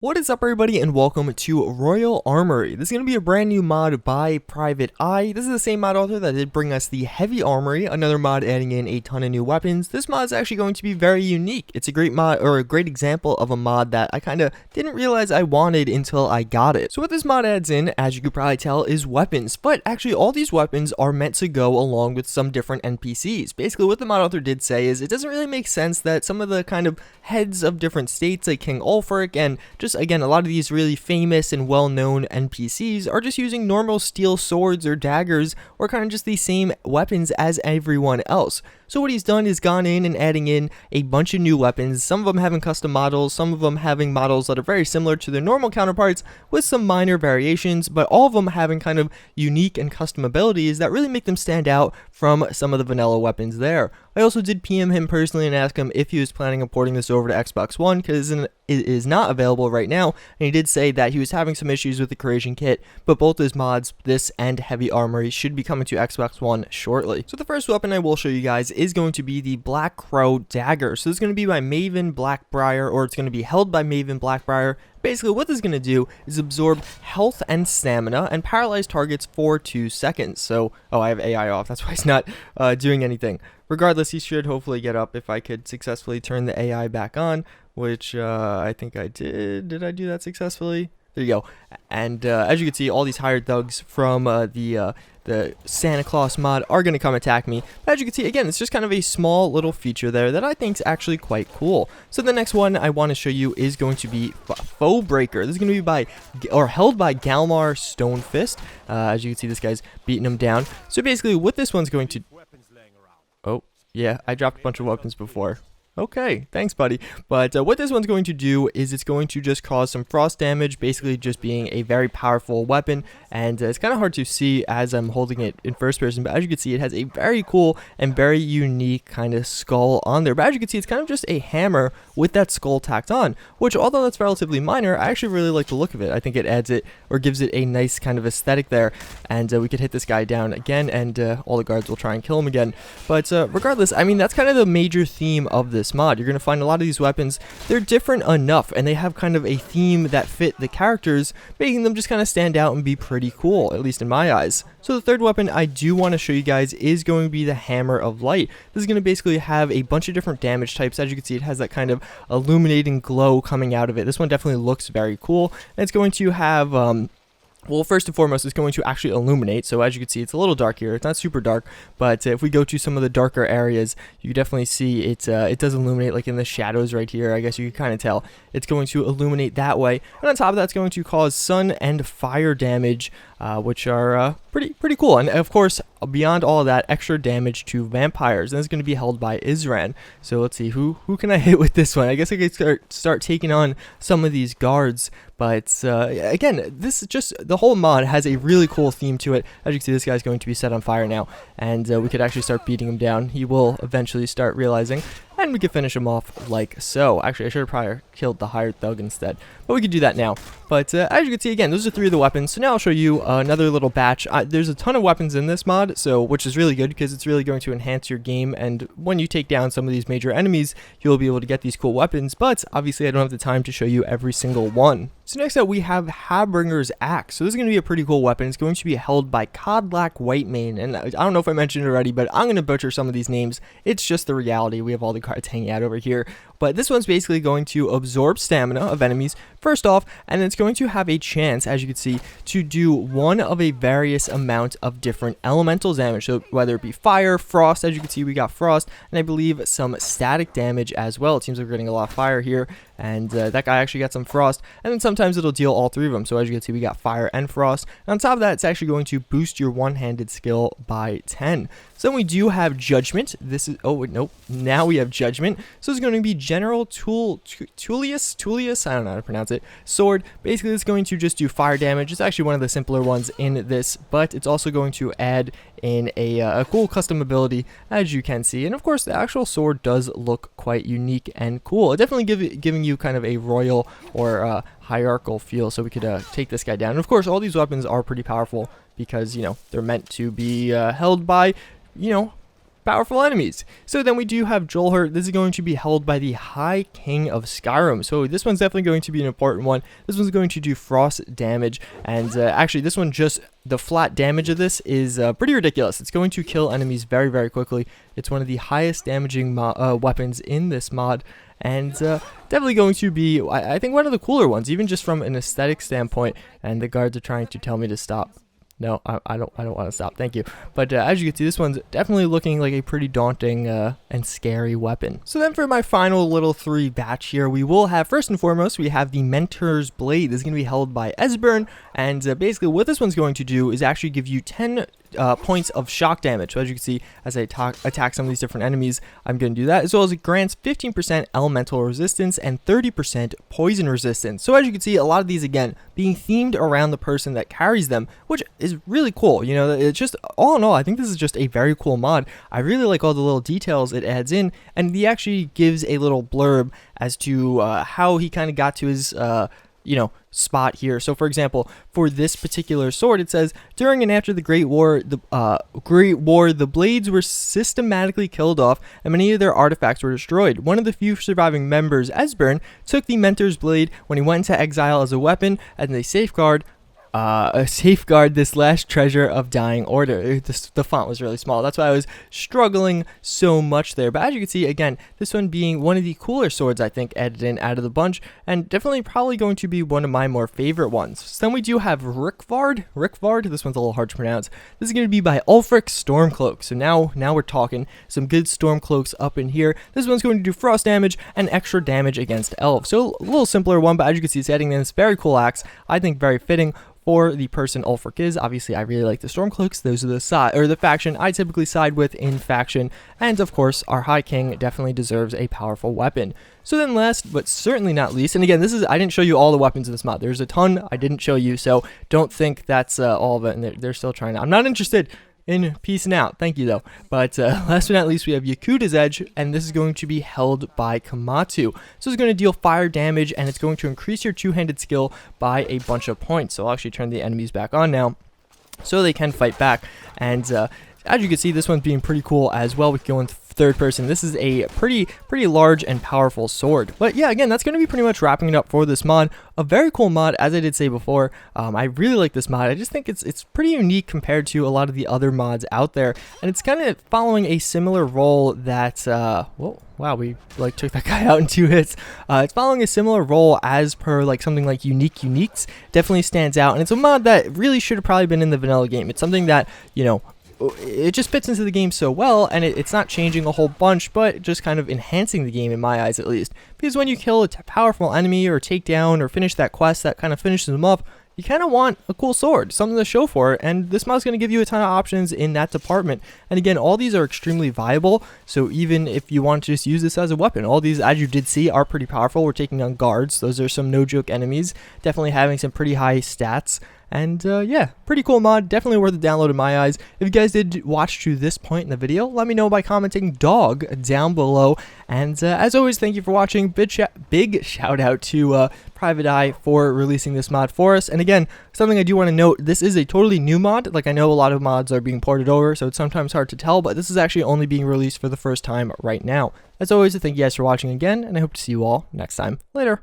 What is up, everybody, and welcome to Royal Armory. This is going to be a brand new mod by Private Eye. This is the same mod author that did bring us the Heavy Armory, another mod adding in a ton of new weapons. This mod is actually going to be very unique. It's a great mod, or a great example of a mod that I kind of didn't realize I wanted until I got it. So what this mod adds in, as you could probably tell, is weapons. But actually, all these weapons are meant to go along with some different NPCs. Basically, what the mod author did say is it doesn't really make sense that some of the kind of heads of different states, like King Ulfric and just again, a lot of these really famous and well-known NPCs are just using normal steel swords or daggers or kind of just the same weapons as everyone else. So what he's done is gone in and adding in a bunch of new weapons, some of them having custom models, some of them having models that are very similar to their normal counterparts with some minor variations, but all of them having kind of unique and custom abilities that really make them stand out from some of the vanilla weapons there. I also did PM him personally and ask him if he was planning on porting this over to Xbox One, because it is not available right now, and he did say that he was having some issues with the creation kit, but both his mods, this and Heavy Armory, should be coming to Xbox One shortly. So the first weapon I will show you guys is going to be the Black Crow Dagger. So this is going to be by Maven Blackbriar, or it's going to be held by Maven Blackbriar. Basically, what this is going to do is absorb health and stamina and paralyze targets for 2 seconds. So, oh, I have AI off. That's why it's not doing anything. Regardless, he should hopefully get up if I could successfully turn the AI back on, which I think I did. Did I do that successfully? There you go. And as you can see, all these hired thugs from the Santa Claus mod are going to come attack me. But as you can see, again, it's just kind of a small little feature there that I think is actually quite cool. So the next one I want to show you is going to be Fauxbreaker. This is going to be by, or held by Galmar Stonefist. As you can see, this guy's beating him down. So basically, what this one's going to... Oh, yeah, I dropped a bunch of weapons before. Okay, thanks, buddy. But what this one's going to do is it's going to just cause some frost damage, basically just being a very powerful weapon. And it's kind of hard to see as I'm holding it in first person, but as you can see, it has a very cool and very unique kind of skull on there. But as you can see, it's kind of just a hammer with that skull tacked on, which, although that's relatively minor, I actually really like the look of it. I think it adds it, or gives it a nice kind of aesthetic there. And we could hit this guy down again, and all the guards will try and kill him again. But regardless, I mean, that's kind of the major theme of this mod. You're going to find a lot of these weapons, they're different enough, and they have kind of a theme that fit the characters, making them just kind of stand out and be pretty cool, at least in my eyes. So the third weapon I do want to show you guys is going to be the Hammer of Light. This is going to basically have a bunch of different damage types. As you can see, it has that kind of illuminating glow coming out of it. This one definitely looks very cool, and it's going to have well, first and foremost, it's going to actually illuminate. So as you can see, it's a little dark here. It's not super dark, but if we go to some of the darker areas, you definitely see it does illuminate, like in the shadows right here. I guess you can kind of tell. It's going to illuminate that way. And on top of that, it's going to cause sun and fire damage, which are pretty cool. And of course, beyond all of that, extra damage to vampires. And it's going to be held by Isran. So let's see, who can I hit with this one? I guess I could start taking on some of these guards. But again, this is just, the whole mod has a really cool theme to it. As you can see, this guy's going to be set on fire now, and we could actually start beating him down. He will eventually start realizing, and we could finish him off like so. Actually, I should have probably killed the hired thug instead, but we could do that now. But as you can see, again, those are 3 of the weapons. So now I'll show you another little batch. There's a ton of weapons in this mod, so which is really good because it's really going to enhance your game. And when you take down some of these major enemies, you'll be able to get these cool weapons. But obviously, I don't have the time to show you every single one. So next up, we have Harbinger's Axe. So this is going to be a pretty cool weapon. It's going to be held by Codlack Whitemane. And I don't know if I mentioned it already, but I'm going to butcher some of these names. It's just the reality. We have all the cards hanging out over here. But this one's basically going to absorb stamina of enemies, first off, and it's going to have a chance, as you can see, to do one of a various amount of different elemental damage. So whether it be fire, frost, as you can see, we got frost, and I believe some static damage as well. It seems like we're getting a lot of fire here, and that guy actually got some frost, and then sometimes it'll deal all 3 of them. So as you can see, we got fire and frost, and on top of that, it's actually going to boost your one-handed skill by 10. So then we do have Judgment. This is, oh, nope, now we have Judgment. So it's going to be General Tullius, I don't know how to pronounce it, sword. Basically, it's going to just do fire damage. It's actually one of the simpler ones in this, but it's also going to add in a cool custom ability, as you can see. And of course, the actual sword does look quite unique and cool. It definitely giving you kind of a royal or hierarchical feel, so we could take this guy down. And of course, all these weapons are pretty powerful because, you know, they're meant to be held by, you know, powerful enemies. So then we do have Jarlaxle. This is going to be held by the High King of Skyrim. So this one's definitely going to be an important one. This one's going to do frost damage, and actually this one, just the flat damage of this is pretty ridiculous. It's going to kill enemies very, very quickly. It's one of the highest damaging weapons in this mod, and definitely going to be, I think, one of the cooler ones, even just from an aesthetic standpoint. And the guards are trying to tell me to stop. No, I don't want to stop. Thank you. But as you can see, this one's definitely looking like a pretty daunting and scary weapon. So then for my final little 3 batch here, we will have, first and foremost, we have the Mentor's Blade. This is going to be held by Esbern, and basically what this one's going to do is actually give you 10 points of shock damage. So as you can see, as I attack some of these different enemies, I'm going to do that, as well as it grants 15% elemental resistance and 30% poison resistance. So as you can see, a lot of these, again, being themed around the person that carries them, which is really cool. You know, it's just, all in all, I think this is just a very cool mod. I really like all the little details it adds in, and he actually gives a little blurb as to how he kind of got to his you know, spot here. So for example, for this particular sword, it says, during and after the Great War, the blades were systematically killed off and many of their artifacts were destroyed. One of the few surviving members, Esbern, took the Mentor's Blade when he went into exile as a weapon, and they safeguard this last treasure of dying order. The font was really small. That's why I was struggling so much there. But as you can see, again, this one being one of the cooler swords, I think, added in out of the bunch, and definitely probably going to be one of my more favorite ones. So then we do have Rickard. This one's a little hard to pronounce. This is going to be by Ulfric Stormcloak. So now we're talking some good Stormcloaks up in here. This one's going to do frost damage and extra damage against elves. So a little simpler one, but as you can see, it's adding in this very cool axe. I think very fitting for the person Ulfric is. Obviously, I really like the Stormcloaks. Those are the faction I typically side with in faction, and of course, our High King definitely deserves a powerful weapon. So then last, but certainly not least, and again, I didn't show you all the weapons in this mod. There's a ton I didn't show you, so don't think that's all of it, and they're still trying to. I'm not interested in peacing out. Thank you, though. But last but not least, we have Yakuda's Edge, and this is going to be held by Komatsu. So it's going to deal fire damage, and it's going to increase your two-handed skill by a bunch of points. So I'll actually turn the enemies back on now, so they can fight back. And as you can see, this one's being pretty cool as well. We can go in third person. This is a pretty large and powerful sword. But yeah, again, that's going to be pretty much wrapping it up for this mod. A very cool mod, as I did say before. I really like this mod. I just think it's pretty unique compared to a lot of the other mods out there, and it's kind of following a similar role that whoa, wow, we like took that guy out in 2 hits. It's following a similar role as per like something like Uniques. Definitely stands out, and it's a mod that really should have probably been in the vanilla game. It's something that, you know, it just fits into the game so well, and it's not changing a whole bunch, but just kind of enhancing the game in my eyes, at least. Because when you kill a powerful enemy or take down or finish that quest that kind of finishes them up, you kind of want a cool sword, something to show for it, and this mod's going to give you a ton of options in that department. And again, all these are extremely viable, so even if you want to just use this as a weapon, all these, as you did see, are pretty powerful. We're taking on guards. Those are some no-joke enemies, definitely having some pretty high stats. And yeah, pretty cool mod, definitely worth a download in my eyes. If you guys did watch to this point in the video, let me know by commenting dog down below. And as always, thank you for watching. Big shout out to Private Eye for releasing this mod for us. And again, something I do want to note, this is a totally new mod. Like, I know a lot of mods are being ported over, so it's sometimes hard to tell, but this is actually only being released for the first time right now. As always, thank you guys for watching again, and I hope to see you all next time. Later.